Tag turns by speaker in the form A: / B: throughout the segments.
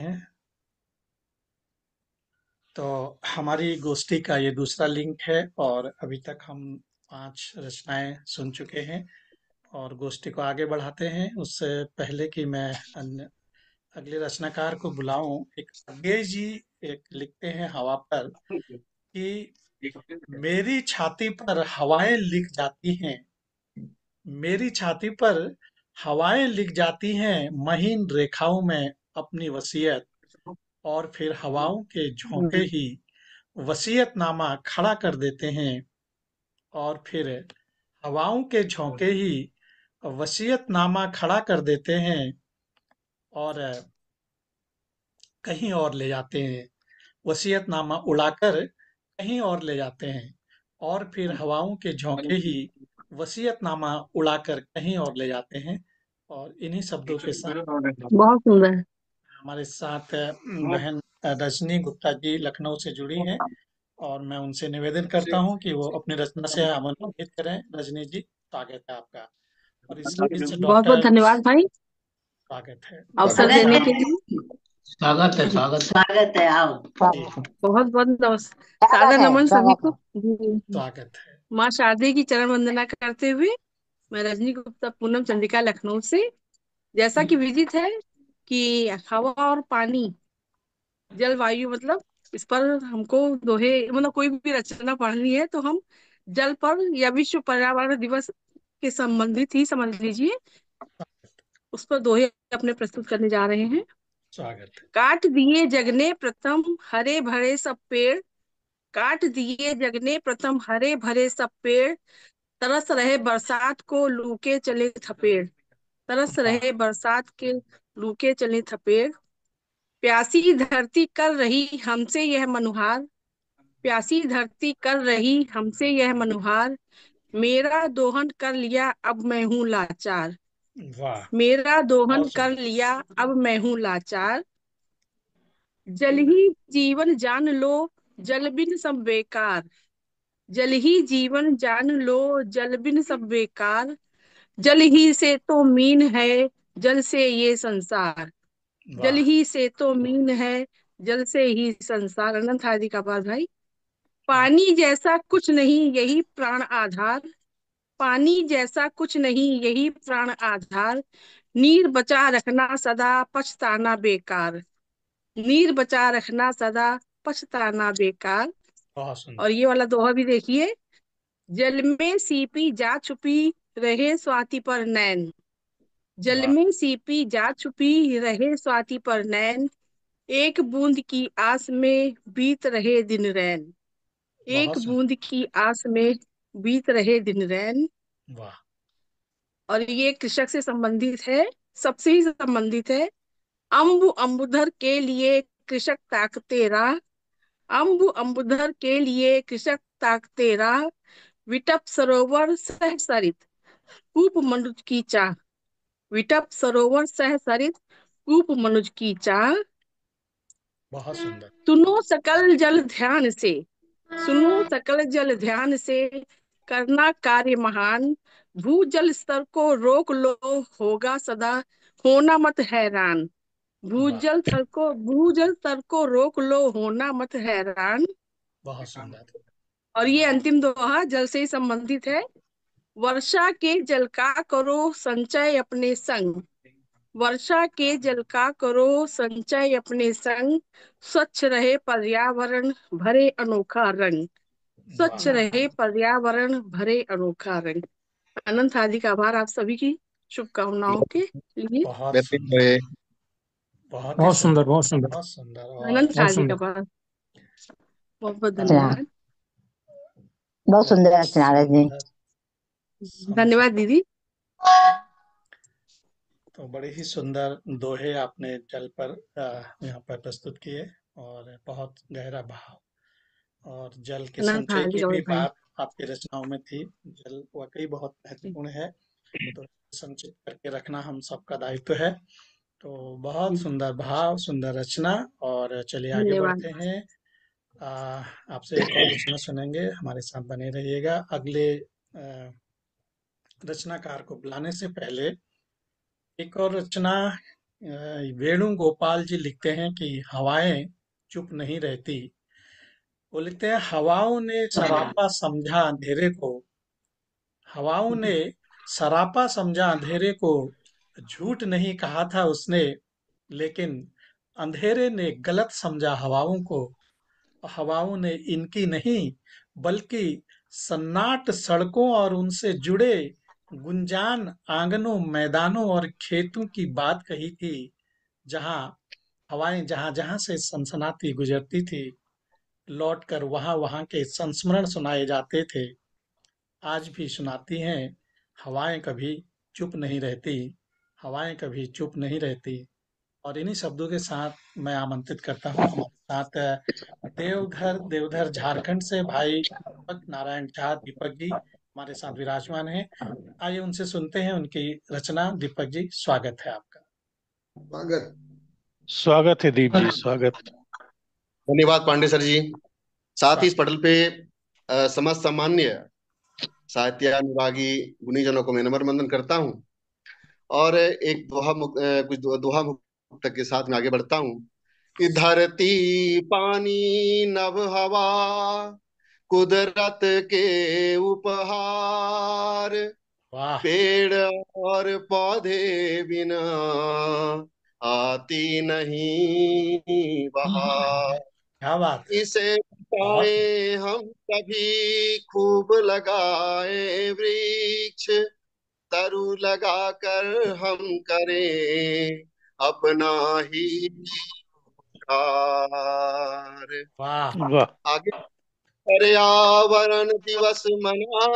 A: हैं। तो हमारी गोष्ठी का ये दूसरा लिंक है और अभी तक हम 5 रचनाएँ सुन चुके हैं और गोष्ठी को आगे बढ़ाते हैं। उससे पहले कि मैं अन्य अगले रचनाकार को बुलाऊं, एक अज्ञेय जी एक लिखते हैं हवा पर कि मेरी छाती पर हवाएं लिख जाती हैं, मेरी छाती पर हवाएं लिख जाती हैं महीन रेखाओं में अपनी वसीयत, और फिर हवाओं के झोंके ही वसीयतनामा खड़ा कर देते हैं, और फिर हवाओं के झोंके ही वसीयतनामा खड़ा कर देते हैं और कहीं और ले जाते हैं। वसीयतनामा उड़ाकर कहीं और ले जाते हैं और फिर हवाओं के झोंके ही वसीयतनामा उड़ाकर कहीं और ले जाते हैं। और इन्हीं शब्दों के साथ
B: बहुत सुंदर।
A: हमारे साथ बहन रजनी गुप्ता जी लखनऊ से जुड़ी हैं और मैं उनसे निवेदन करता हूं कि वो अपनी रचना से आमंत्रित करें। रजनी जी, स्वागत है आपका। और इस
B: बहुत बहुत
A: डॉक्टर
B: धन्यवाद भाई
A: स्वागत है।
B: अवसर
C: स्वागत
B: देने
C: है।
B: के लिए।
D: स्वागत है, स्वागत है।
C: स्वागत है, आओ।
A: जी,
B: बहुत बहुत सादर
C: स्वागत है,
B: नमन सभी
C: स्वागत
B: को।
C: है।
A: स्वागत है।
B: माँ शारदे की चरण वंदना करते हुए मैं रजनी गुप्ता पूनम चंद्रिका लखनऊ से। जैसा कि विदित है कि हवा और पानी, जलवायु मतलब इस पर हमको दोहे मतलब कोई भी रचना पढ़नी है तो हम जल पर या विश्व पर्यावरण दिवस के संबंधित ही समझ लीजिए, उस पर दोहे अपने प्रस्तुत करने जा रहे हैं।
A: स्वागत है।
B: काट दिए जगने प्रथम हरे भरे सब पेड़, काट दिए जगने प्रथम हरे भरे सब पेड़, तरस रहे बरसात को लू के चले थपेड़, तरस
A: वाह,
B: रहे बरसात के लू के चले थपेड़। प्यासी धरती कर रही हमसे यह मनुहार, प्यासी धरती कर रही हमसे यह मनुहार, मेरा दोहन कर लिया अब मैं हूँ लाचार,
A: वाह,
B: मेरा दोहन
A: बहुत
B: कर
A: सुंदर।
B: लिया अब मैं हूँ लाचार। जल ही जीवन जान लो, जल बिन सब बेकार, जल ही जीवन जान लो, जल बिन सब बेकार, जल ही से तो मीन है, जल से ये संसार, जल
A: वाह,
B: ही से तो मीन है, जल से ही संसार। अनंत हार्दिक आभार भाई।
A: बहुत
B: पानी जैसा कुछ नहीं यही प्राण आधार, पानी जैसा कुछ नहीं यही प्राण आधार, नीर बचा रखना सदा पछताना बेकार, नीर बचा रखना सदा पछताना बेकार।
A: बहुत
B: और
A: सुंदर।
B: ये वाला दोहा भी देखिए। जल में सीपी जा छुपी रहे स्वाति पर नैन, जल
A: वाह,
B: में सीपी जा छुपी रहे स्वाति पर नैन, एक बूंद की आस में बीत रहे दिन रैन, एक
A: बहुत सुंदर।
B: बूंद की आस में बीत रहे दिन रैन।
A: वाह,
B: और ये कृषक से संबंधित है, सबसे ही संबंधित है। अम्बु अम्बुधर के लिए कृषक ताकते राह, अम्बु अम्बुधर के लिए कृषक ताकते राह, विटप सरोवर सह सरित कूप मनुज की चाह, विटप सरोवर सह सरित कूप मनुज की चाह।
A: बहुत सुंदर।
B: सुनो सकल जल ध्यान से, सुनो सकल जल ध्यान से, करना कार्य महान, भूजल स्तर को रोक लो होगा सदा, होना मत हैरान,
A: वाह,
B: भूजल स्तर को रोक लो होना मत हैरान।
A: बहुत सुंदर।
B: और ये अंतिम दोहा जल से ही संबंधित है। वर्षा के जल का करो संचय अपने संग, वर्षा के जल का करो संचय अपने संग, स्वच्छ रहे पर्यावरण भरे अनोखा रंग, स्वच्छ
A: वाह,
B: रहे पर्यावरण भरे अनोखा रंग। अनंत हार्दिक आभार आप सभी की शुभकामनाओं के लिए।
A: बहुत
D: व्यतीत
A: सुंदर।
D: हुए।
A: बहुत ही
D: बहुत सुंदर,
A: सुंदर।
D: बहुत सुंदर,
A: बहुत सुंदर और
B: अनंत
D: बहुत
B: हार्दिक
D: सुंदर।
B: आभार। बहुत
C: रचना,
B: धन्यवाद।
C: बहुत
A: बहुत
C: सुंदर रचना रजनी।
A: सुंदर
B: धन्यवाद
A: समझे।
B: दीदी।
A: तो बड़े ही सुंदर दोहे आपने जल पर यहाँ पर प्रस्तुत किए और बहुत गहरा भाव और जल के
B: अनंत
A: संचय की
B: हार्दिक आभार
A: भी
B: भाई।
A: बात आपकी रचनाओं में थी। जल वाकई बहुत महत्वपूर्ण है, तो संचित करके रखना हम सबका दायित्व है। तो बहुत सुंदर भाव, सुंदर रचना। और चलिए आगे
B: धन्यवाद।
A: बढ़ते हैं। आ, आपसे एक और रचना सुनेंगे, हमारे साथ बने रहिएगा। अगले रचनाकार को बुलाने से पहले एक और रचना वेणुगोपाल जी लिखते हैं कि हवाएं चुप नहीं रहती। वो लिखते हैं, हवाओं ने सरापा समझा अंधेरे को। हवाओं ने सरापा समझा अंधेरे को। झूठ नहीं कहा था उसने, लेकिन अंधेरे ने गलत समझा हवाओं को। हवाओं ने इनकी नहीं, बल्कि सन्नाट सड़कों और उनसे जुड़े गुंजान आंगनों, मैदानों और खेतों की बात कही थी। जहां हवाएं जहां जहां से सनसनाती गुजरती थी, लौट कर वहां वहां के संस्मरण सुनाए जाते थे। आज भी सुनाती हैं। हवाएं कभी चुप नहीं रहती। हवाएं कभी चुप नहीं रहती। और इन्हीं शब्दों के साथ मैं आमंत्रित करता हूँ हमारे साथ देवघर देवधर झारखंड से भाई दीपक नारायण झा, दीपक जी हमारे साथ विराजमान हैं। आइए उनसे सुनते हैं उनकी रचना। दीपक जी, स्वागत है आपका।
E: स्वागत।
F: स्वागत है दीप जी, स्वागत।
E: धन्यवाद पांडे सर जी। साथ ही इस
A: स्वागत।
E: पटल पे समस्त सामान्य साहित्यानुरागी गुणीजनों को मैं नम्र वंदन करता हूँ। और एक कुछ दोहा मुक्तक के साथ में आगे बढ़ता हूँ कि धरती पानी नभ हवा कुदरत के उपहार,
A: वाह।
E: पेड़ और पौधे बिना आती नहीं बहार।
A: क्या बात है।
E: इसे
A: बहुत
E: बचाए हम सभी, खूब लगाए वृक्ष, तरु लगा कर हम करें अपना ही उपकार।
A: वाह।
F: वाह।
E: आगे, पर्यावरण दिवस मना,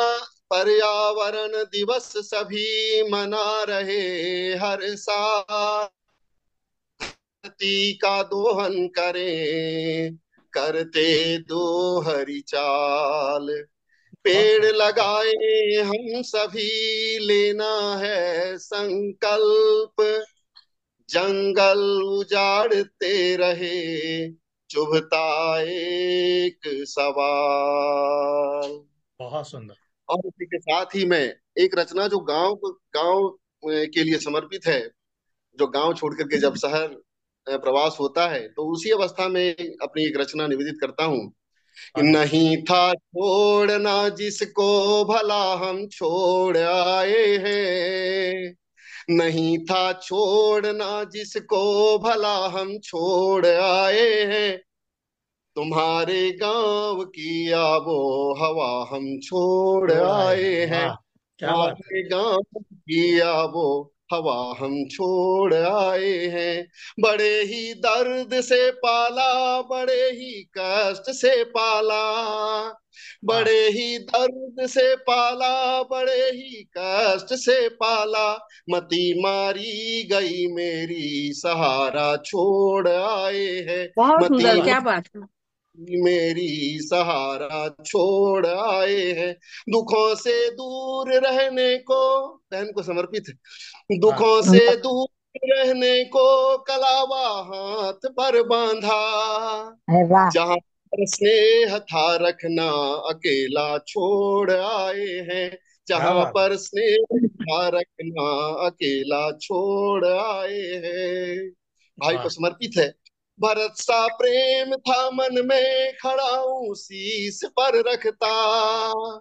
E: पर्यावरण दिवस सभी मना रहे हर साल। धरती का दोहन करें, करते दोहरी चाल।
A: बहुत
E: पेड़
A: खूब।
E: लगाए हम सभी, लेना है संकल्प, जंगल उजाड़ते रहे चुभता एक सवाल।
A: बहुत सुंदर।
E: और इसी के साथ ही मैं एक रचना जो गांव के लिए समर्पित है, जो गांव छोड़ करके जब शहर प्रवास होता है, तो उसी अवस्था में अपनी एक रचना निवेदित करता हूँ।
A: हाँ जी।
E: नहीं था छोड़ना जिसको भला हम छोड़ आए हैं, नहीं था छोड़ना जिसको भला हम छोड़ आए हैं। तुम्हारे गांव की आबो हवा हम छोड़
A: जोड़ आए
E: आए
A: हैं,
E: हैं।
A: वाह। क्या बात है।
E: तुम्हारे गांव की आबो हवा हम छोड़ आए हैं। बड़े ही दर्द से पाला, बड़े ही कष्ट से पाला,
A: वाह।
E: बड़े ही दर्द से पाला, बड़े ही कष्ट से पाला। मती मारी गई मेरी, सहारा छोड़ आए हैं।
B: बहुत
A: क्या
B: सुंदर,
E: मती
A: बात
B: क्या
A: है।
B: बात है।
E: मेरी, सहारा छोड़ आए हैं। दुखों से दूर रहने को, बहन को समर्पित है।
A: हाँ।
E: दुखों से दूर रहने को कलावा हाथ पर बांधा,
C: अरे वाह।
E: जहां पर स्नेह था रखना अकेला छोड़ आए हैं।
A: क्या
E: जहां
A: बात है।
E: पर स्नेह था रखना अकेला छोड़ आए हैं। भाई को
A: वाह।
E: समर्पित है। भरत सा प्रेम था मन में, खड़ा हूं शीस पर रखता।
A: वाह।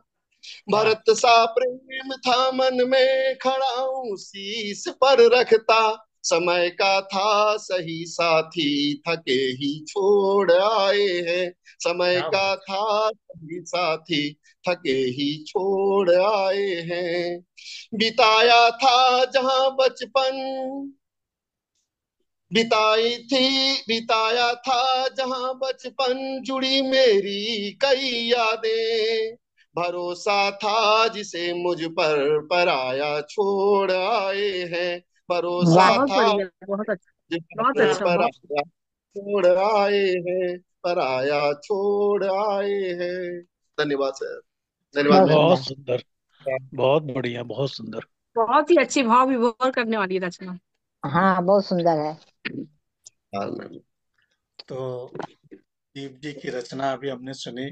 E: भरत सा प्रेम था मन में, खड़ा हूं शीस पर रखता। समय का था सही साथी, थके ही छोड़ आए हैं। समय
A: क्या
E: का
A: बात
E: था सही साथी, थके ही छोड़ आए हैं। बिताया था जहां बचपन, बिताया था जहां बचपन, जुड़ी मेरी कई यादें। भरोसा था जिसे मुझ पर पराया छोड़ आए हैं। भरोसा
C: वाह।
B: बहुत
E: था
B: बढ़िया, बहुत अच्छा।
E: जिस
B: बहुत
E: पर
B: अच्छा, बहुत।
E: पराया छोड़ आए हैं, पराया छोड़ आए हैं। धन्यवाद सर। धन्यवाद
C: बहुत
E: बहन।
F: बहुत
C: सुंदर।
F: सुंदर, बहुत बढ़िया, बहुत सुंदर।
B: बहुत ही अच्छी भाव विभोर करने वाली रचना।
C: हाँ, बहुत सुंदर है।
E: हाँ, मैम।
A: है। तो दीप जी की रचना अभी हमने सुनी।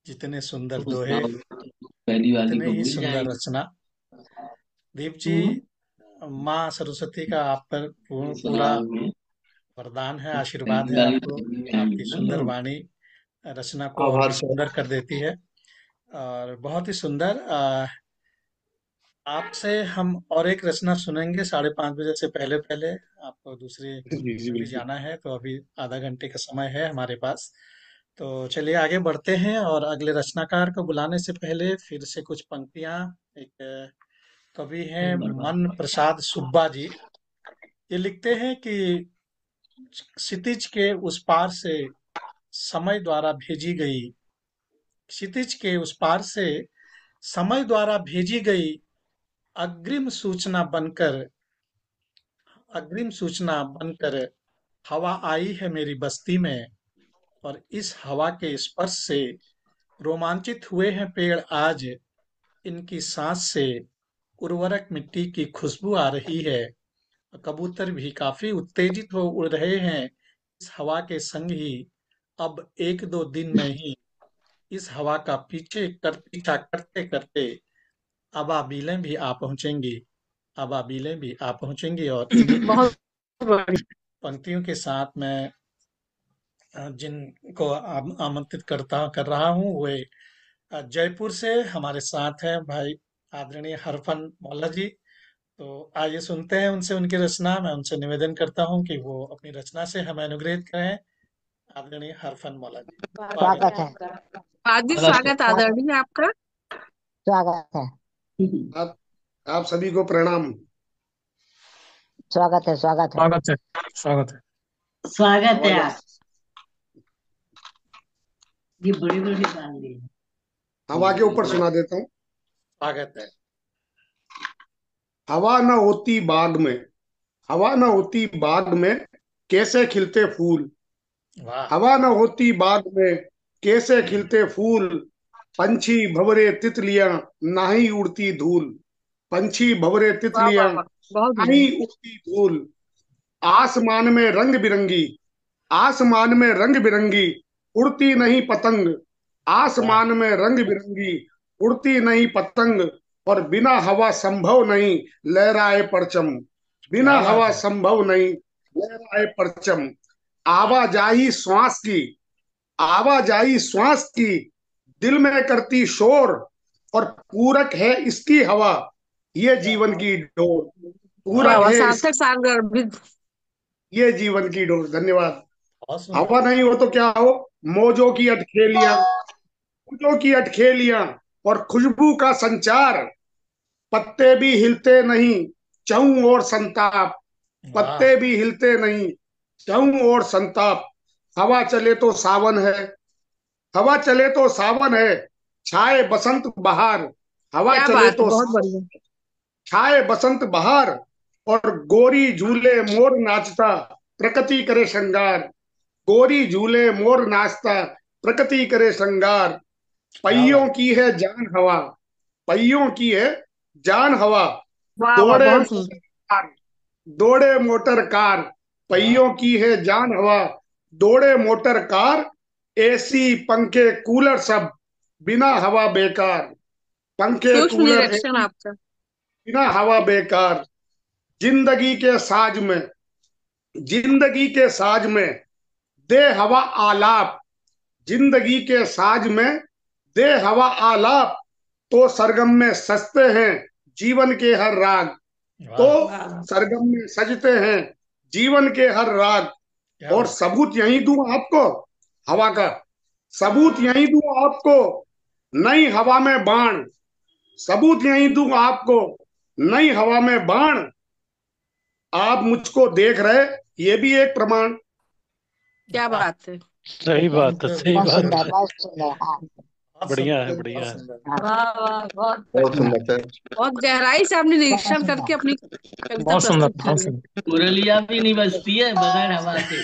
A: जितने सुंदर दोहे,
D: पहली वाली
A: उतने
D: को
A: ही
D: भूल
A: सुंदर
D: जाएंगे।
A: रचना। दीप जी, माँ सरस्वती का आप पर पूरा वरदान है, आशीर्वाद है आपको। आपकी सुंदर वाणी रचना को और भी
E: आभार सर।
A: सुंदर कर देती है। और बहुत ही सुंदर। आपसे हम और एक रचना सुनेंगे 5:30 बजे से पहले पहले। आपको दूसरी
E: जी जी
A: में भी
E: बिल्कुल।
A: जाना है, तो अभी आधा घंटे का समय है हमारे पास। तो चलिए आगे बढ़ते हैं, और अगले रचनाकार को बुलाने से पहले फिर से कुछ पंक्तियां। एक कवि हैं मन प्रसाद सुब्बा जी। ये लिखते हैं कि क्षितिज के उस पार से समय द्वारा भेजी गई, क्षितिज के उस पार से समय द्वारा भेजी गई अग्रिम सूचना बनकर, अग्रिम सूचना बनकर हवा आई है मेरी बस्ती में। और इस हवा के स्पर्श से रोमांचित हुए हैं पेड़ आज। इनकी सांस से उर्वरक मिट्टी की खुशबू आ रही है। कबूतर भी काफी उत्तेजित हो उड़ रहे हैं इस हवा के संग ही। अब एक दो दिन में ही इस हवा का पीछा करते करते अबाबीलें भी आ पहुंचेंगी, अबाबीलें भी आ पहुंचेंगी। और इन्हीं
B: बहुत बढ़िया।
A: पंक्तियों के साथ मैं जिनको आमंत्रित कर रहा हूँ, वे जयपुर से हमारे साथ हैं भाई आदरणीय हरफन मौला जी। तो आइए सुनते हैं उनसे उनकी रचना। मैं उनसे निवेदन करता हूँ कि वो अपनी रचना से हमें अनुग्रहित करें। आदरणीय हरफन मौला जी, स्वागत
C: स्वागत
A: है।
C: है।
B: हार्दिक
D: स्वागत है।
B: स्वागत आदरणीय आपका।
C: स्वागत है।
E: आप आप सभी को प्रणाम।
C: स्वागत है। स्वागत है।
A: स्वागत है। स्वागत है।
D: स्वागत है
E: आवाज
D: आप। ये बड़ी बड़ी डाल दी है।
E: हवा के ऊपर सुना देता हूँ।
A: स्वागत है।
E: हवा न होती बाग में, हवा न होती बाग में कैसे खिलते फूल।
A: वाह।
E: हवा न होती बाग में कैसे खिलते फूल। पंछी भंवरे तितलियां नाही उड़ती धूल। पंछी भंवरे
B: वाह वाह
E: तितलियां
B: वाह, बहुत
E: नहीं
B: बढ़िया।
E: उड़ती धूल। आसमान में रंग बिरंगी, आसमान में रंग बिरंगी उड़ती नहीं पतंग।
A: वाह।
E: आसमान में रंग बिरंगी उड़ती नहीं पतंग। और बिना हवा संभव नहीं लहराए परचम। बिना
A: क्या बात
E: हवा
A: है।
E: संभव नहीं लहराए परचम। आवाजाही श्वास की, आवाजाही श्वास की दिल में करती शोर। और पूरक है इसकी हवा, ये जीवन की डोर।
B: वाह
E: पूरक
B: वाह,
E: है
B: सार्थक सारगर्भित।
E: ये जीवन की डोर। धन्यवाद।
A: बहुत सुंदर।
E: हवा नहीं हो तो क्या हो, मौजों की अटखेलियां, फूलों की अटखेलियां और खुशबू का संचार। पत्ते भी हिलते नहीं चहुं और संताप,
A: वाह।
E: पत्ते भी हिलते नहीं चहुं और संताप। हवा चले तो सावन है, हवा चले तो सावन है छाए बसंत बहार। हवा
B: क्या
E: चले
B: बात है,
E: तो
B: बहुत बढ़िया।
E: छाए बसंत बहार। और गोरी झूले मोर नाचता प्रकृति करे श्रृंगार। गोरी झूले मोर नाचता प्रकृति करे श्रृंगार।
A: क्या
E: पहियों
A: बात।
E: की है जान हवा, पहियों की है जान हवा।
B: वाह वाह,
E: दौड़े
B: बहुत
E: मोटर
B: सुंदर।
E: कार, दौड़े मोटर कार।
A: वाह।
E: पहियों की है जान हवा, दौड़े मोटर कार। एसी पंखे कूलर सब बिना हवा बेकार। पंखे
B: सूक्ष्म
E: कूलर
B: निरीक्षण
E: एसी
B: आपका।
E: बिना हवा बेकार। जिंदगी के साज में, जिंदगी के साज में दे हवा आलाप। जिंदगी के साज में दे हवा आलाप। तो सरगम में सजते हैं जीवन के हर राग। तो
A: वाह।
B: वाह,
E: सरगम में सजते हैं जीवन के हर राग।
A: क्या
E: और
A: बात।
E: सबूत यही दूं आपको हवा का, सबूत यही दूं आपको नई हवा में बाण। सबूत यही दूं आपको नई हवा में बाण। आप मुझको देख रहे ये भी एक प्रमाण।
B: क्या
A: वाह।
B: बात है।
F: सही बात है,
A: बहुत
F: सही
C: बहुत
A: बहुत
F: बात
C: सुंदर,
F: है।
A: बढ़िया।
C: बहुत सुंदर। हाँ।
A: बहुत
F: बढ़िया
A: सुंदर।
F: है,
A: बहुत
F: बढ़िया है।
A: सुंदर।
C: हाँ,
B: वाह वाह, बहुत
E: बहुत सुंदर सर।
B: बहुत गहराई से आपने
C: बहुत
B: निरीक्षण करके
C: सुंदर।
B: अपनी कविता
A: बहुत सुंदर।
B: प्रस्तुत की
A: बहुत
B: है।
A: सुंदर।
D: मुरलिया भी नहीं बजती है बगैर हवा के।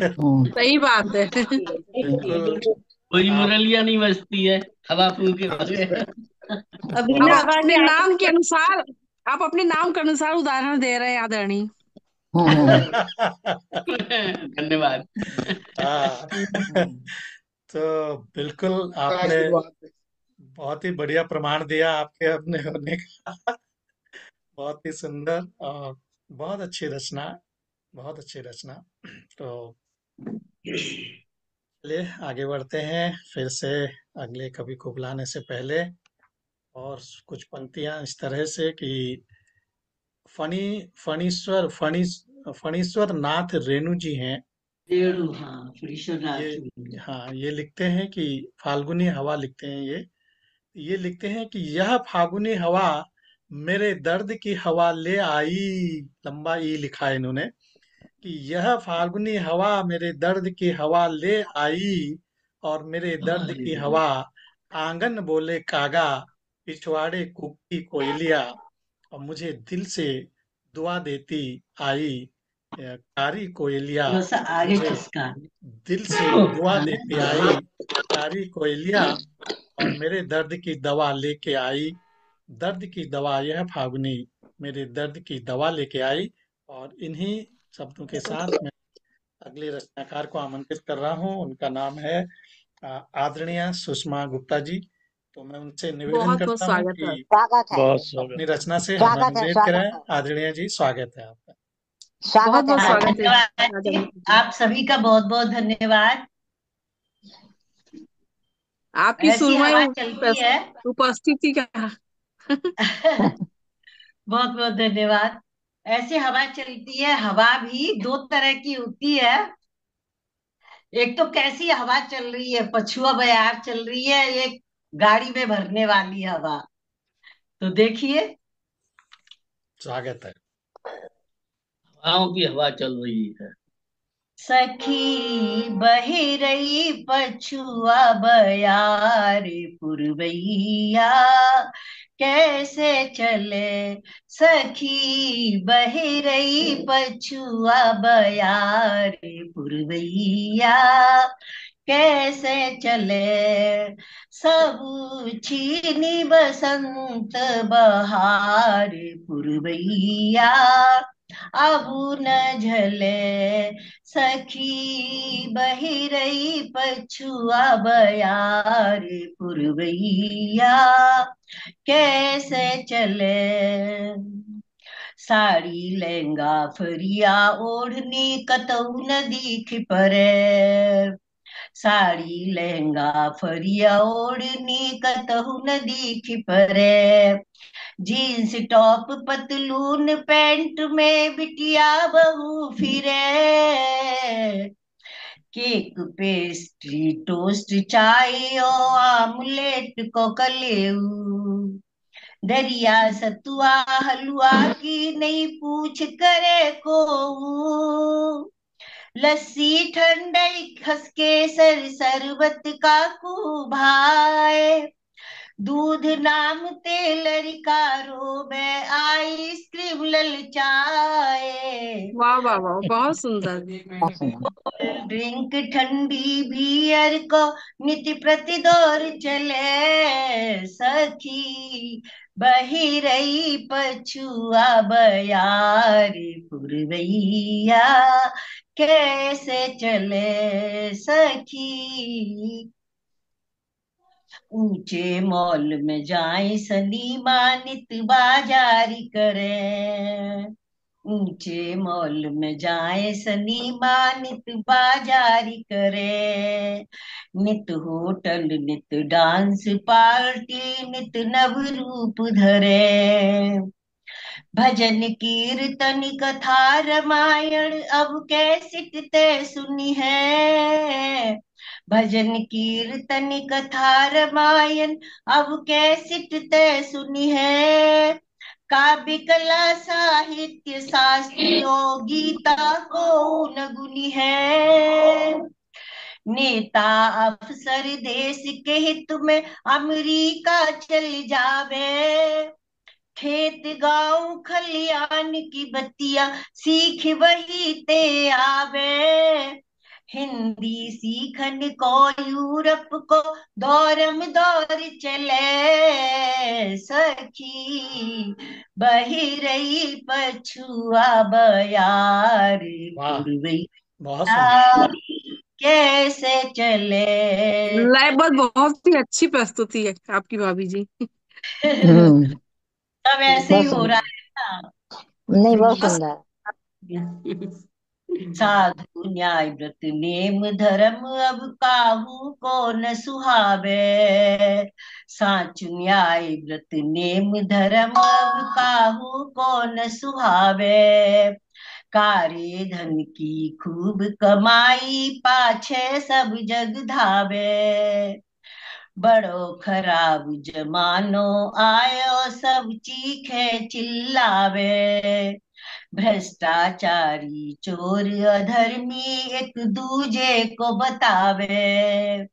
C: हम्म।
B: सही बात है।
A: बिल्कुल।
D: कोई
A: आप
D: मुरलिया नहीं बजती है हवा फूके बगैर।
B: आप
A: बहुत।
B: अपने नाम के अनुसार, आप अपने नाम के अनुसार उदाहरण दे रहे हैं आदरणीय।
C: हम्म।
D: धन्यवाद।
A: हाँ।
C: हम्म।
A: तो बिल्कुल आपने
E: आशीर्वाद।
A: बहुत ही बढ़िया प्रमाण दिया आपके अपने होने का। बहुत ही सुंदर और बहुत अच्छी रचना, बहुत अच्छी रचना। तो चलिए आगे बढ़ते हैं फिर से, अगले कवि को बुलाने से पहले। और कुछ पंक्तियां इस तरह से कि फणी फणीश्वर फणीश्वर नाथ रेणु जी हैं।
D: रेणु, हाँ, विश्वनाथ
A: ये
D: रेणु।
A: हाँ, ये लिखते हैं कि फाल्गुनी हवा लिखते हैं ये लिखते हैं कि यह फागुनी हवा मेरे दर्द की हवा ले आई। लंबा ई लिखा है इन्होंने कि यह फाल्गुनी हवा मेरे दर्द की हवा ले आई, और मेरे दर्द
D: अरे
A: की
D: रे,
A: हवा आंगन बोले कागा, पिछवाड़े कुकी कोयलिया, और मुझे दिल से दुआ देती आई। कारी कोयलिया,
D: थोड़ा सा आगे
A: मुझे
D: खिसका।
A: दिल से दुआ देती आई कारी कोयलिया, और मेरे दर्द की दवा लेके आई। दर्द की दवा यह फागुनी मेरे दर्द की दवा लेके आई। और इन्हीं शब्दों के साथ मैं अगले रचनाकार को आमंत्रित कर रहा हूँ। उनका नाम है आदरणीय सुषमा गुप्ता जी। तो मैं उनसे निवेदन
B: बहुत बहुत
A: करता हूँ
B: स्वागत है।
A: कि
C: स्वागत है,
F: बहुत
A: अपनी
F: स्वागत है।
A: रचना से हमें
C: स्वागत है,
A: अनुग्रहित
C: स्वागत
A: करें।
C: है,
A: आदरणीय जी, स्वागत है आपका।
B: बहुत
C: स्वागत है
B: बहुत
D: हाँ,
C: आपका।
B: स्वागत है
D: धन्यवाद
B: राजा
D: जी।
B: मित्र जी।
D: आप सभी का बहुत बहुत धन्यवाद।
B: आपकी
D: ऐसी
B: सुरमई
D: हवा चलती है।
B: उपस्थिति का
D: बहुत बहुत धन्यवाद। ऐसी हवा चलती है। हवा भी दो तरह की होती है। एक तो कैसी हवा चल रही है, पछुआ बयार चल रही है, एक गाड़ी में भरने वाली हवा। तो देखिए,
A: स्वागत है।
D: हवाओं की हवा चल रही है। सखी बही रही पछुआ बयार पुरवैया, कैसे चले। सखी बही रही पछुआ बयार पुरवैया, कैसे चले। सब छीनी बसंत बहार पुरवैया, अब न झले। सखी बही रही पछुआ बयार पुरवैया, कैसे चले। साड़ी लहंगा फरिया ओढ़नी कतऊ न दीख परे। साड़ी लहंगा फरिया ओढ़नी कतहु न दीख परे। जीन्स टॉप पतलून पैंट में बिटिया बहू फिरे। केक पेस्ट्री टोस्ट चाय और आमलेट को कलेऊ। दरिया सतुआ हलवा की नहीं पूछ करे को। लस्सी ठंडाई खसके सर शरबत का कुभाए। दूध नाम तेलरिका रोबे आइसक्रीम ललचाए।
B: वाह वाह वाह, बहुत सुंदर।
C: बहुत सुंदर।
D: ड्रिंक ठंडी बियर को नित्य प्रति दौर चले। सखी बही रही पछुआ बयार पुरवैया, कैसे चले। सखी ऊंचे मॉल में जाए सलीमा नित बाजारी करे। ऊंचे मॉल में जाए सलीमा नित बाजारी करे। नित होटल नित डांस पार्टी नित नव रूप धरे। भजन कीर्तन कथा रामायण अब कैसिट ते सुनी है। भजन कीर्तन कथा रामायण अब कैसिट ते सुनी है। काव्य कला साहित्य शास्त्र और गीता को न गुनी है। नेता अफसर देश के हित में अमेरिका चल जावे। खेत गांव खलियान की बत्तियां सीख वही ते आवे। हिंदी सीखन को यूरोप को दौरम दौर चले। सखी बही रही पछुआ बयार
A: वाह,
D: पुरवैया,
A: बहुत सुंदर।
D: कैसे चले।
B: लयबद्ध बहुत ही अच्छी प्रस्तुति है आपकी भाभी जी।
D: सब ऐसे ही
C: बहुत
D: हो रहा
C: सुंदर।
D: है।
C: नहीं, बहुत
D: बस
C: सुंदर।
D: साधु न्याय व्रत नेम धर्म अब काहू को न सुहावे। साच न्याय व्रत नेम धर्म अब काहू को न सुहावे। कारे धन की खूब कमाई पाछे सब जग धावे। बड़ो खराब जमानो आयो सब चीखे चिल्लावे। भ्रष्टाचारी चोर अधर्मी एक दूजे को बतावे।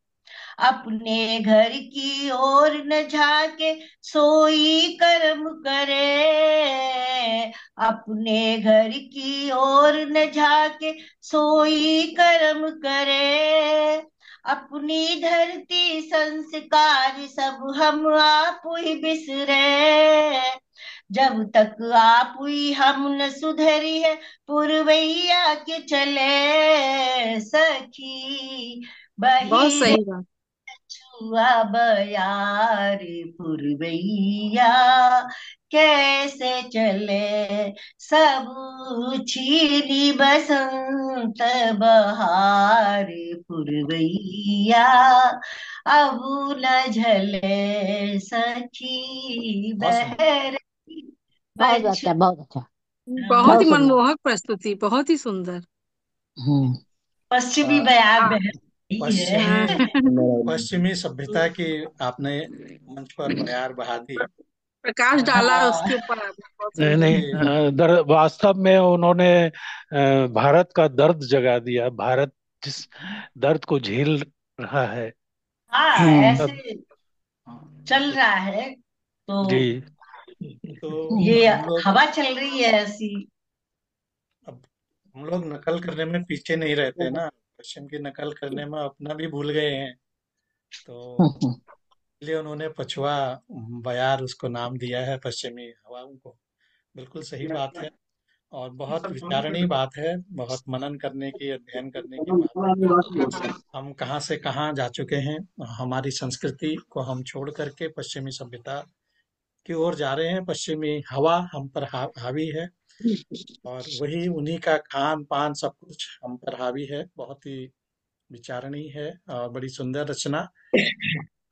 D: अपने घर की ओर न झाके सोई कर्म करे। अपने घर की ओर न झाके सोई कर्म करे। अपनी धरती संस्कार सब हम आप ही बिसरे। जब तक आप ही हम न सुधरी है पुरवैया के चले। सखी
B: बहुत
D: बहिरे
B: सही बात।
D: छुआ बयार पुरवैया कैसे चले। सब छीनी बसंत बहार पुरवैया अब न झले। सखी
A: बहुत सुंदर।
D: बहर
C: बहुत
D: बछ
C: अच्छा, बहुत अच्छा।
B: बहुत ही
C: बहुत सुंदर।
B: मनमोहक प्रस्तुति, बहुत ही सुंदर।
C: हम्म।
D: पश्चिमी
A: अ,
D: बयार
B: हाँ।
D: बह रही
A: पश्चिमी
D: है।
A: पश्चिमी सभ्यता की आपने मंच पर बयार बहा दी।
B: प्रकाश डाला है
D: हाँ
B: उसके ऊपर आपने, बहुत
F: नहीं
B: सुंदर।
F: नहीं,
A: ये
F: वास्तव में उन्होंने भारत का दर्द जगा दिया। भारत जिस दर्द को झेल रहा है,
D: हाँ
F: तब
D: ऐसे चल रहा है तो
F: जी।
A: तो
D: ये
A: हम लोग
D: हवा चल रही है ऐसी।
A: अब हम लोग नकल करने में पीछे नहीं रहते ना। पश्चिम की नकल करने में अपना भी भूल गए हैं। तो इसलिए उन्होंने पछुआ बयार उसको नाम दिया है, पश्चिमी हवाओं को। बिल्कुल सही बात है और बहुत विचारणीय बात है। बहुत मनन करने की, अध्ययन करने की बात है। हम कहाँ से कहाँ जा चुके हैं। हमारी संस्कृति को हम छोड़ करके पश्चिमी सभ्यता की ओर जा रहे हैं। पश्चिमी हवा हम पर हावी है और वही उन्हीं का खान पान सब कुछ हम पर हावी है। बहुत ही विचारणीय है और बड़ी सुंदर रचना।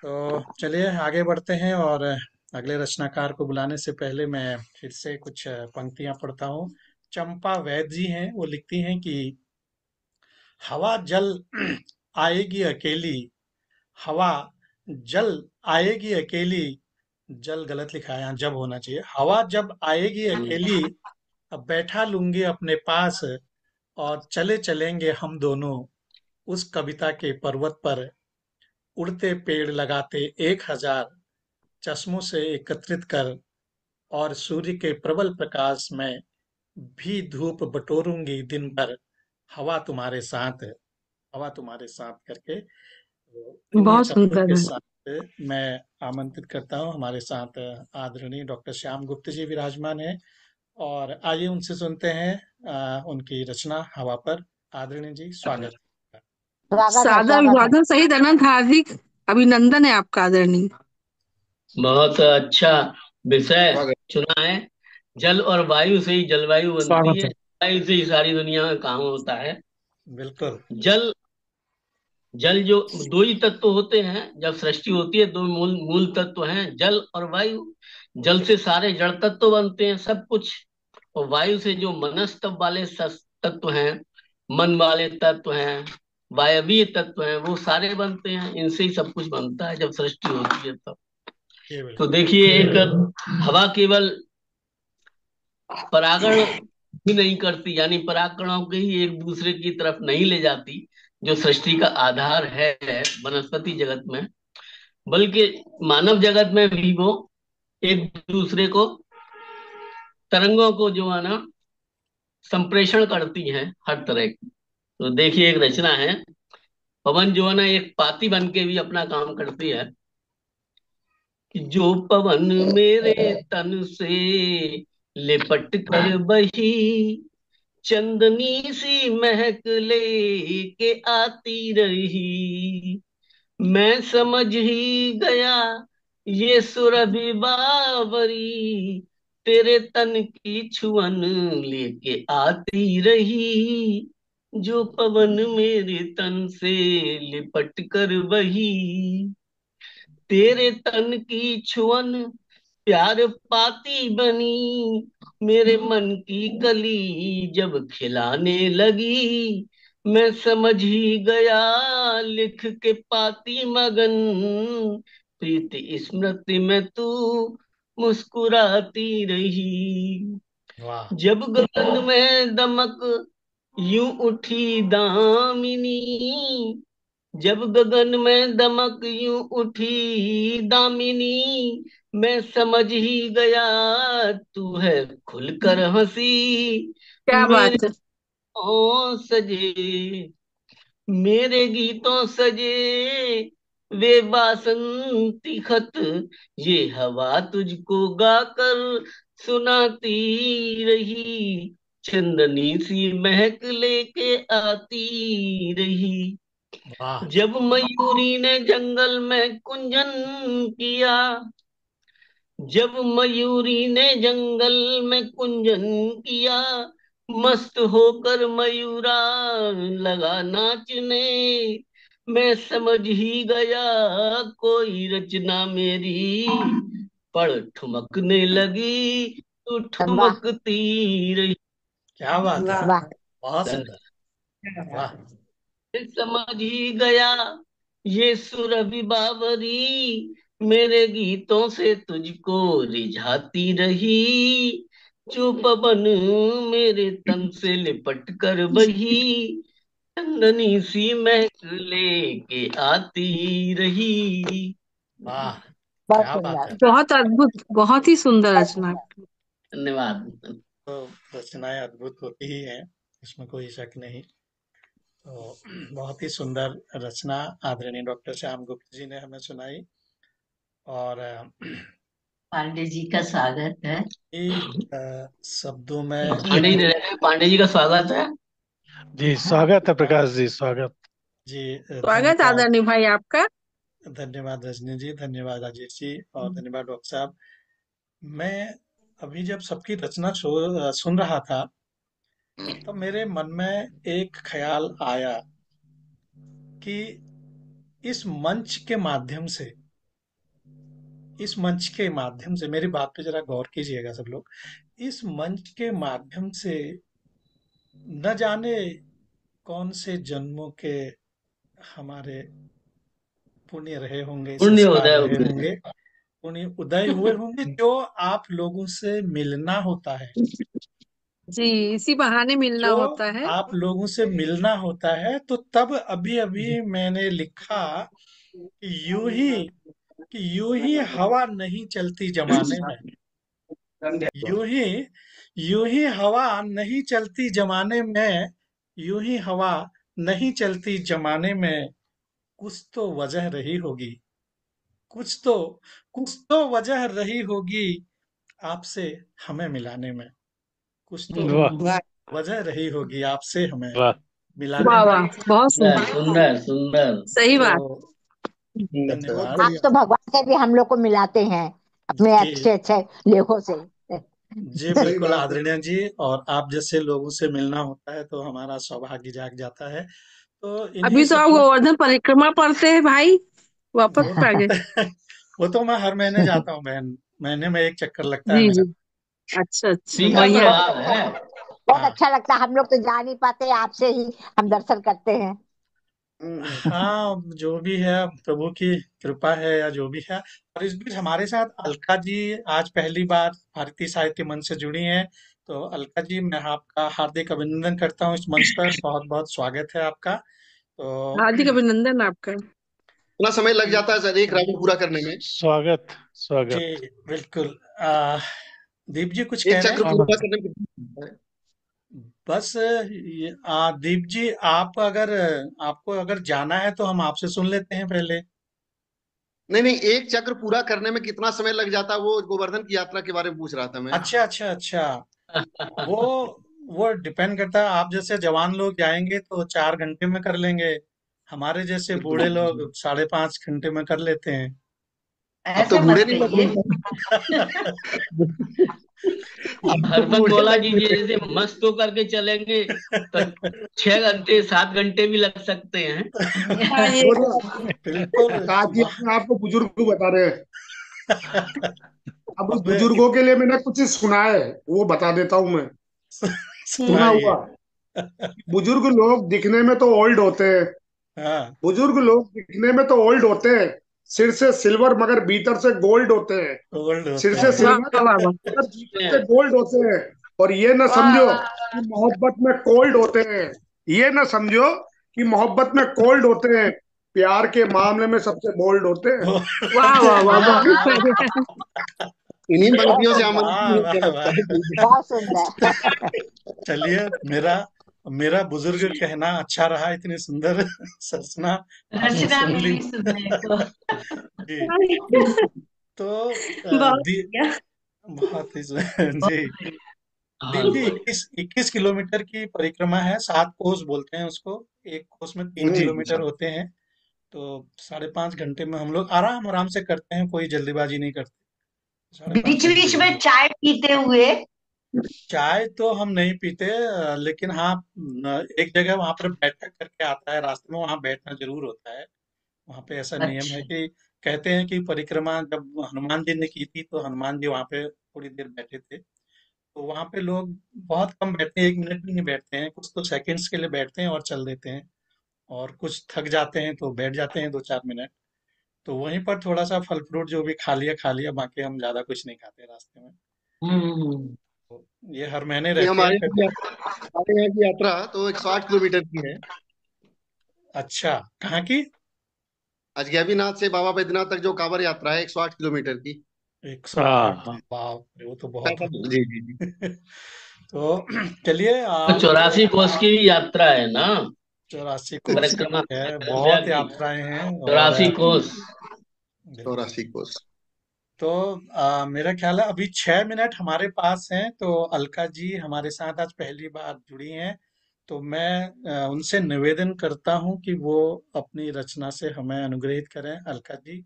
A: तो चलिए आगे बढ़ते हैं और अगले रचनाकार को बुलाने से पहले मैं फिर से कुछ पंक्तियां पढ़ता हूँ। चंपा वैद्य जी हैं, वो लिखती हैं कि हवा जल आएगी अकेली। हवा जल आएगी अकेली। जल गलत लिखा है, यहाँ जब होना चाहिए। हवा जब आएगी अकेली, अब बैठा लूंगी अपने पास और चले चलेंगे हम दोनों उस कविता के पर्वत पर। उड़ते पेड़ लगाते 1000 चश्मों से एकत्रित कर, और सूर्य के प्रबल प्रकाश में भी धूप बटोरूंगी दिन भर। हवा तुम्हारे साथ, हवा तुम्हारे साथ करके। तो इन्हीं
B: बहुत
A: शब्दों
B: सुंदर
A: के
B: है।
A: साथ मैं आमंत्रित करता हूँ। हमारे साथ आदरणीय डॉक्टर श्याम गुप्त जी विराजमान हैं और आइए उनसे सुनते हैं उनकी रचना हवा पर। आदरणीय जी, स्वागत है।
C: स्वागत है,
B: सादर
C: स्वागत है।
B: अभिवादन सहित अनंत हार्दिक अभिनंदन है आपका आदरणीय।
G: बहुत अच्छा विषय
E: स्वागत।
G: चुना है। जल और वायु से ही जलवायु बनती
B: स्वागत
G: है,
B: है।
G: वायु से ही सारी दुनिया में काम होता है।
A: बिल्कुल।
G: जल जल जो दो ही तत्व होते हैं जब सृष्टि होती है, दो मूल मूल तत्व हैं, जल और वायु। जल से सारे जड़ तत्व बनते हैं, सब कुछ। और वायु से जो मनस्तत्व वाले तत्व हैं, मन वाले तत्व हैं, वायवीय तत्व हैं, वो सारे बनते हैं। इनसे ही सब कुछ बनता है जब सृष्टि होती है तब।
A: ये
G: तो
A: बिल्कुल।
G: देखिए, एक हवा केवल परागण ही नहीं करती, यानी परागकणों के ही एक दूसरे की तरफ नहीं ले जाती, जो सृष्टि का आधार है वनस्पति जगत में, बल्कि मानव जगत में भी वो एक दूसरे को, तरंगों को जो है ना, संप्रेषण करती हैं हर तरह की। तो देखिए, एक रचना है। पवन जो है ना, एक पाती बन के भी अपना काम करती है कि जो पवन मेरे तन से लिपट कर बही, चंदनी सी महक ले के आती रही, मैं समझ ही गया ये सुरभि बावरी, तेरे तन की छुअन लेके आती रही, जो पवन मेरे तन से लिपट कर वही। तेरे तन की छुअन प्यार पाती बनी, मेरे मन की कली जब खिलाने लगी। मैं समझ ही गया लिख के पाती मगन, प्रीति स्मृति में तू मुस्कुराती रही।
A: वाह
G: जब गगन में दमक यूं उठी दामिनी, जब गगन में दमक यूं उठी दामिनी, मैं समझ ही गया तू है खुलकर हंसी।
B: क्या
G: मेरे
B: बात है।
G: गीतों सजे, मेरे गीतों सजे वे बासंती खत, ये हवा तुझको गाकर सुनाती रही, चंदनी सी महक लेके आती रही।
A: वाह
G: जब मयूरी ने जंगल में कुंजन किया, जब मयूरी ने जंगल में कुंजन किया, मस्त होकर मयूरा लगा नाचने। मैं समझ ही गया कोई रचना मेरी पड़ ठुमकने लगी, तू
C: वाह
G: ठुमकती रही।
A: क्या बात है
C: वाह
A: बहुत सुंदर वाह
G: समझ ही गया ये सुरभि बावरी, मेरे गीतों से तुझको रिझाती रही, जो पवन मेरे तन से लिपट कर बही, चंदनी सी महक लेके आती रही।
A: वाह
C: बहुत
A: क्या बात
C: सुंदर।
A: है
B: बहुत अद्भुत, बहुत ही सुंदर रचना।
G: धन्यवाद।
A: तो रचनाएं अद्भुत होती ही हैं, इसमें कोई शक नहीं। तो बहुत ही सुंदर रचना आदरणीय डॉक्टर श्याम गुप्त जी ने हमें सुनाई। और
D: पांडे जी का स्वागत है।
A: शब्दों में
G: पांडे जी का स्वागत है।
F: जी स्वागत है प्रकाश जी, स्वागत।
A: जी
B: स्वागत
A: धन्यवाद
B: आदरणीय भाई आपका।
A: धन्यवाद रजनी जी, धन्यवाद राजेश जी और धन्यवाद डॉक्टर साहब। मैं अभी जब सबकी रचना सुन रहा था तो मेरे मन में एक ख्याल आया कि इस मंच के माध्यम से, इस मंच के माध्यम से मेरी बात पे जरा गौर कीजिएगा सब लोग। इस मंच के माध्यम से न जाने कौन से जन्मों के हमारे पुण्य रहे होंगे,
G: पुण्य
A: संस्कार
G: उदय
A: रहे
G: हुए।
A: होंगे, पुण्य उदय हुए होंगे, जो आप लोगों से मिलना होता है,
B: जी, इसी बहाने मिलना
A: जो
B: होता है।
A: आप लोगों से मिलना होता है। तो तब अभी अभी मैंने लिखा कि यूं ही हवा नहीं चलती जमाने में, यूं ही यूं ही हवा नहीं चलती जमाने में, यूं ही हवा नहीं चलती जमाने में, कुछ तो वजह रही होगी, कुछ तो कुछ तो वजह रही होगी आपसे हमें मिलाने में, कुछ तो
F: वाह
A: वजह रही होगी आपसे हमें
F: वाह
A: मिलाने
B: वाह
A: में।
B: वाह, बहुत
G: सुंदर
B: सुंदर।
G: सुंदर सुंदर।
B: सही बात।
A: तो धन्यवाद।
C: आप तो भगवान से भी हम लोग को मिलाते हैं अपने
A: जी
C: अच्छे अच्छे लेखों से।
A: जी बिल्कुल आदरणीय जी, और आप जैसे लोगों से मिलना होता है तो हमारा सौभाग्य जाग जाता है। तो इन्हीं
B: अभी तो
A: सब
B: आप गोवर्धन परिक्रमा पढ़ते हैं भाई, वापस
A: वो
B: आ गए।
A: वो तो मैं हर महीने जाता हूँ बहन, महीने में एक चक्कर लगता है
B: जी
A: मेरा।
B: जी, अच्छा अच्छा,
G: सी का
B: बढ़िया।
G: प्रभाव है।
C: बहुत
A: हाँ
C: अच्छा लगता है, हम लोग तो जा नहीं पाते, आपसे ही हम दर्शन करते हैं।
A: हाँ, जो भी है प्रभु की कृपा है या जो भी है। और इस बीच हमारे साथ अलका जी आज पहली बार भारतीय साहित्य मंच से जुड़ी हैं। तो अलका जी, मैं आपका हार्दिक अभिनंदन करता हूँ इस मंच पर, बहुत बहुत स्वागत है आपका। तो
B: हार्दिक अभिनंदन आपका।
E: इतना समय लग जाता है सर एक राउंड पूरा करने में।
F: स्वागत
A: जी
F: स्वागत।
A: बिल्कुल। दीप जी कुछ कह
E: एक
A: रहे
E: चक्र
A: हैं?
E: पूरा करने में कितना है?
A: बस दीप जी, आप अगर आपको अगर जाना है तो हम आपसे सुन लेते हैं पहले।
E: नहीं नहीं, एक चक्र पूरा करने में कितना समय लग जाता है, वो गोवर्धन की यात्रा के बारे में पूछ रहा था मैं।
A: अच्छा अच्छा अच्छा, वो वो डिपेंड करता है। आप जैसे जवान लोग जाएंगे तो 4 घंटे में कर लेंगे, हमारे जैसे बूढ़े लोग 5.5 घंटे में कर लेते हैं।
E: अब तो
D: ऐसे
E: बूढ़े
D: मत
E: नहीं
D: कहिए।
E: लगते।
G: हरपत
H: मुझे
G: मौला जी
H: लग
G: जैसे मस्त होकर के चलेंगे तो 6 घंटे 7 घंटे भी लग सकते हैं।
D: हाँ, ये
H: वो तो
A: बिल्कुल।
H: प्रकाश जी अपने आप को बुजुर्ग बता रहे हैं। अब उस
A: अब
H: बुजुर्गों के लिए मैंने कुछ सुना है, वो बता देता हूँ मैं। सुना
A: सुनाइए।
H: हुआ, बुजुर्ग लोग दिखने में तो ओल्ड होते हैं,
A: हाँ,
H: बुजुर्ग लोग दिखने में तो ओल्ड होते हैं, सिर से सिल्वर मगर भीतर से गोल्ड होते हैं।
A: गोल्ड
H: सिर
A: होते
H: से
A: हैं।
H: सिल्वर
B: वाह वाह वाह।
H: मगर भीतर से गोल्ड होते हैं। और ये ना
D: वाह
H: समझो
D: वाह
H: कि मोहब्बत में कोल्ड होते हैं। ये ना समझो कि मोहब्बत में कोल्ड होते हैं, प्यार के मामले में सबसे बोल्ड होते हैं।
A: गोल्ड
B: वाह
A: होते
B: वाह
A: हैं।
B: वाह,
A: वाह
B: बहुत
A: वाह
B: बढ़िया।
E: इन्हीं
C: बहुत
E: पंक्तियों से
C: सुंदर,
A: वाह
E: आमंत्रित
A: वाह
E: किया
A: वाह।
E: जाता है।
C: बहुत सुंदर।
A: चलिए, मेरा मेरा बुजुर्ग कहना अच्छा रहा, इतनी सुंदर संरचना आपने
D: रचना
A: सुन ली।
D: मिली सुनने को।
A: जी। तो
I: बहुत
A: दी
I: बढ़िया।
A: बहुत ही जी।
G: हाँ
A: दीदी, 21 किलोमीटर की परिक्रमा है, 7 कोस बोलते हैं उसको। एक कोस में तीन
E: जी
A: किलोमीटर
E: जी।
A: होते हैं। तो 5.5 घंटे में हम लोग आराम आराम से करते हैं, कोई जल्दीबाजी नहीं करते। 5.5
D: बीच
A: घंटे
D: बीच
A: में।
D: में चाय पीते हुए।
A: चाय तो हम नहीं पीते, लेकिन हाँ, एक जगह वहां पर बैठक करके आता है रास्ते में, वहां बैठना जरूर होता है। वहां पे ऐसा नियम है
D: अच्छा।
A: कि कहते हैं कि परिक्रमा जब हनुमान जी ने की थी तो हनुमान जी वहां पे थोड़ी देर बैठे थे। तो वहां पे लोग बहुत कम बैठते हैं, 1 मिनट भी नहीं बैठते हैं, कुछ तो सेकंड्स के लिए बैठते हैं और चल देते हैं। और कुछ थक जाते हैं तो बैठ जाते हैं 2-4 मिनट। तो वहीं पर थोड़ा सा फल फ्रूट जो भी खा लिया, बाकी हम ज्यादा कुछ नहीं खाते रास्ते में।
G: हम्म।
A: तो ये हर महीने
E: ये
A: रहते हैं कभी।
E: हमारे यहाँ की यात्रा तो 108 किलोमीटर की है।
A: अच्छा, कहाँ की?
E: अजगैबीनाथ से बाबा बैद्यनाथ तक जो कांवड़ यात्रा है 108 किलोमीटर की।
A: 108?
F: हाँ।
A: बाप रे, वो तो बहुत
E: पैदल, जी जी जी।
A: है। तो चलिए,
G: तो 84 कोस की भी यात्रा है ना,
A: 84 कोस
G: परिक्रमा
A: है,
G: अयोध्या
A: बहुत
G: की।
A: यात्राएं हैं। और
G: 84 कोस।
A: बिल्कुल।
E: 84 कोस।
A: तो मेरा ख्याल है अभी 6 मिनट हमारे पास हैं, तो अलका जी हमारे साथ आज पहली बार जुड़ी हैं। तो मैं उनसे निवेदन करता हूं कि वो अपनी रचना से हमें अनुग्रहित करें। अलका जी,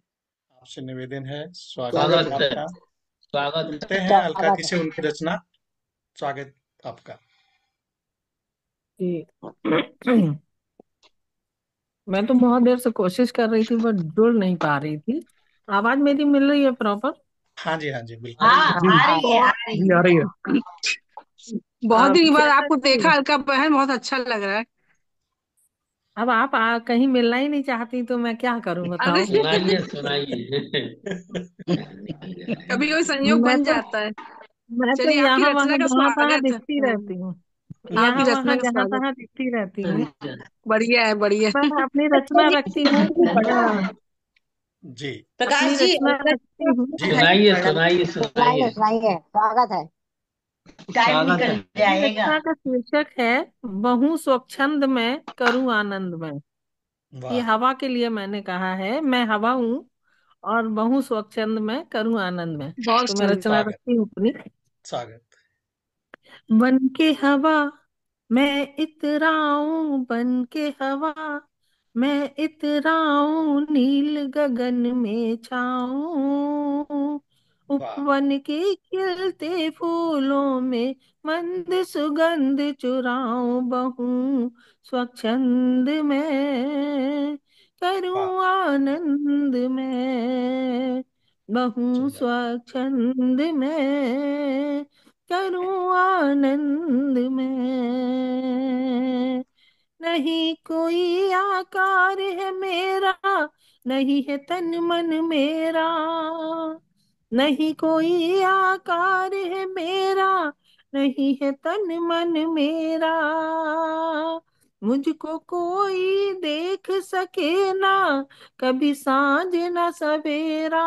A: आपसे निवेदन है, स्वागत
E: स्वागत
A: है
E: है।
G: स्वागत है।
A: आपका।
G: स्वागत
A: सुनते हैं अलका जी
C: स्वागत
A: से
C: है।
A: उनकी रचना। स्वागत आपका।
B: जी। मैं तो बहुत देर से कोशिश कर रही थी बट जुड़ नहीं पा रही थी। आवाज मेरी मिल रही है प्रॉपर?
A: हाँ जी, हाँ जी, बिल्कुल।
D: हाँ,
B: जी
D: आ
C: हाँ,
D: रही है, आ रही
B: जी, आ
D: है।
B: रही है। बहुत दिन के बाद कहना आपको देखा चाहिए। अलका बहन, बहुत अच्छा लग रहा है। अब आप कहीं मिलना ही नहीं चाहती तो मैं क्या करूं अरे बताओ।
G: सुनाइए सुनाइए।
B: कभी कभी संयोग
C: मैं
B: बन
C: तो
B: जाता है।
C: मैं तो
B: चलिए, आपकी
C: यहाँ
B: रचना
C: वहाँ
B: का
C: जहाँ तहाँ
B: स्वागत है।
C: दिखती रहती हूँ।
B: आपकी
C: यहाँ
B: रचना
C: वहाँ
B: का
C: जहाँ
B: स्वागत।
C: तहाँ दिखती रहती हूँ।
B: बढ़िया है, बढ़िया है।
C: मैं अपनी रचना रखती हूँ कि बड़ा,
A: जी।
C: अपनी
I: प्रकाश जी,
C: रचना
I: अलका
C: रखती
I: जी
C: हूँ।
A: जी हाँ।
G: सुनाइए
I: का
G: सुनाइए
C: सुनाइए
G: सुनाइए।
C: सुनाइए, स्वागत है।
D: टाइम
G: स्वागत
D: निकल
G: है।
C: मेरी
D: जाएगा।
C: रचना का शीर्षक है बहू स्वच्छंद में करूँ आनंद में। ये
A: वाह।
C: हवा के लिए मैंने कहा है, मैं हवा हूँ और बहू स्वच्छंद में करूँ आनंद में।
B: बहुत
C: तो मैं
B: सुंदर।
C: रचना
A: स्वागत।
C: रखती हूँ अपनी।
A: स्वागत।
C: बन के हवा मैं इतराऊं, बन के हवा मैं इतराऊं, नील गगन में छाऊं,
A: वाह।
C: उपवन के खिलते फूलों में मंद सुगंध चुराऊं, बहू स्वच्छंद में
A: वाह।
C: करूं आनंद में, बहू
A: सुंदर।
C: स्वच्छंद में करूं आनंद में। नहीं कोई आकार है मेरा, नहीं है तन मन मेरा, नहीं कोई आकार है मेरा, नहीं है तन मन मेरा, मुझको कोई देख सके ना, कभी सांझ ना सवेरा,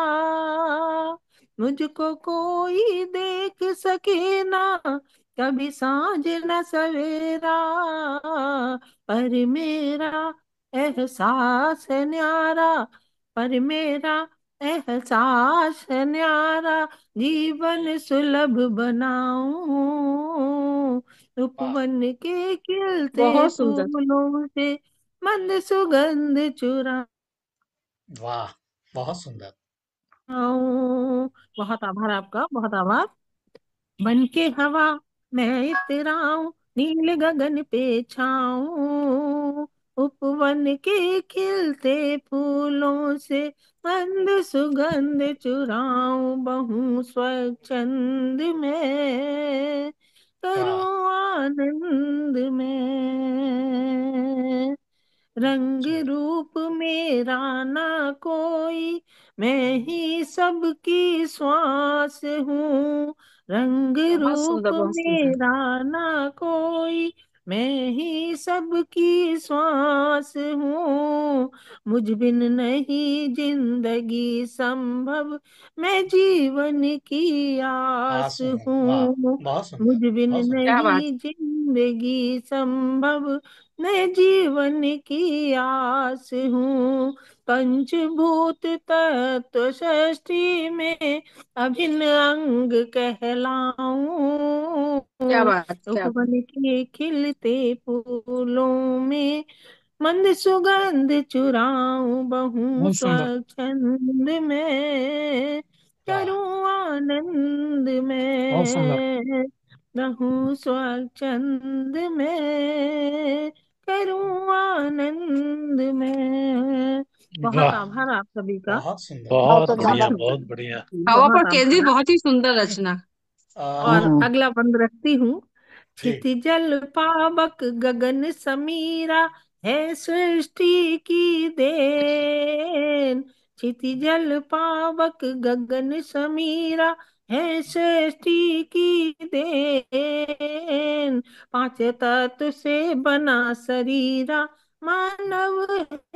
C: मुझको कोई देख सके ना, कभी सांझ न सवेरा, पर मेरा एहसास है न्यारा, पर मेरा एहसास है न्यारा, जीवन सुलभ बनाऊं,
A: वाह।
C: उपवन के खिलते
B: बहुत सुंदर।
C: फूलों से मंद सुगंध
A: वाह, बहुत सुंदर।
C: चुराऊं। बहुत आभार आपका, बहुत आभार। बन के हवा मैं इतराऊं, नील गगन पे छाऊं, उपवन के खिलते फूलों से मंद सुगंध चुराऊं, बहूं स्वच्छंद में
A: वाह
C: करूं आनंद में। रंग
A: जी,
C: रूप मेरा ना कोई, मैं ही सबकी श्वास हूँ। रंग
B: बहुत
C: रूप
B: सुंदर, बहुत सुंदर।
C: मेरा ना कोई, मैं ही सबकी श्वास हूँ। मुझ बिन नहीं जिंदगी संभव, मैं जीवन की आस
A: आसमान, वाह,
C: हूँ।
A: बहुत
C: मुझ
A: सुंदर,
C: बिन
A: बहुत सुंदर।
B: क्या बात।
C: नहीं जिंदगी संभव, मैं जीवन की आस हूँ। पंचभूत तत्व सृष्टि में अभिन्न अंग कहलाऊं,
B: क्या बात, क्या बात।
C: उपवन के खिलते फूलों में मंद सुगंध चुराऊं, बहूं
B: बहुत सुंदर।
C: स्वच्छंद में
A: वाह
C: करूं आनंद
B: बहुत सुंदर।
C: में। रहूं स्वच्छंद में करूं आनंद में। बहुत
F: वाह,
C: आभार आप सभी का।
A: बहुत सुंदर,
B: बहुत
F: बहुत
A: बहुत
B: अच्छा
F: बढ़िया,
A: सुंदर।
B: था।
F: बहुत बढ़िया।
B: हवा पर
C: बहुत
B: केंद्रित
C: आभार।
B: बहुत ही सुंदर रचना।
C: और
A: आ,
C: अगला बंद रखती हूँ।
A: जी,
C: क्षितिजल पावक गगन समीरा है सृष्टि की देन। क्षितिजल पावक गगन समीरा है सृष्टि की देन। पांच तत्व से बना शरीरा मानव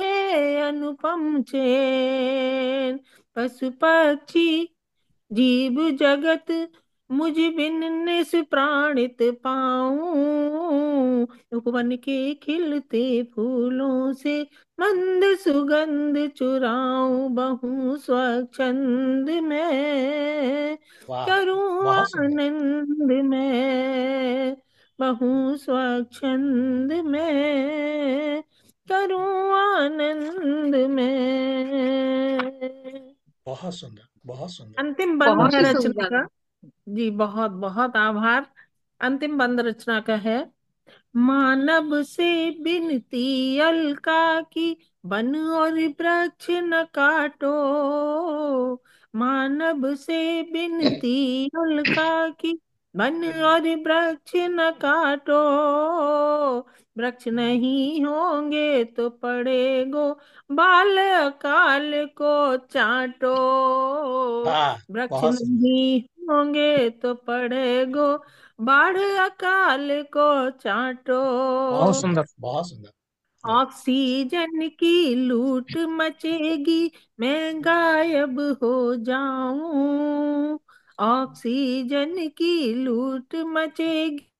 C: है अनुपम चेन। पशु पक्षी जीव जगत मुझ बिन निस प्राणित पाऊं। उपवन के खिलते फूलों से मंद सुगंध चुराऊं, बहूं स्वच्छंद में
A: वाह,
C: करूं
A: बहुत सुंदर।
C: आनंद में। बहूं स्वच्छंद में करूं आनंद में।
A: बहुत सुंदर, बहुत सुंदर।
C: अंतिम बंद
B: बहुत
C: है
B: ही
C: रचना
B: सुंदर।
C: का। जी बहुत बहुत आभार। अंतिम बंद रचना का है। मानव से बिनती अलका की, वन और वृक्ष न काटो। मानव से बिनती अलका की, वन और वृक्ष न काटो। वृक्ष नहीं होंगे तो पड़ेगो बाल अकाल को चाटो।
A: वाह,
C: वृक्ष
A: बहुत सुंदर।
C: नहीं होंगे तो पड़ेगो बाढ़ अकाल को चाटो।
B: बहुत सुंदर।
A: बहुत सुंदर।
C: ऑक्सीजन की लूट मचेगी, मैं गायब हो जाऊं। ऑक्सीजन की लूट मचेगी,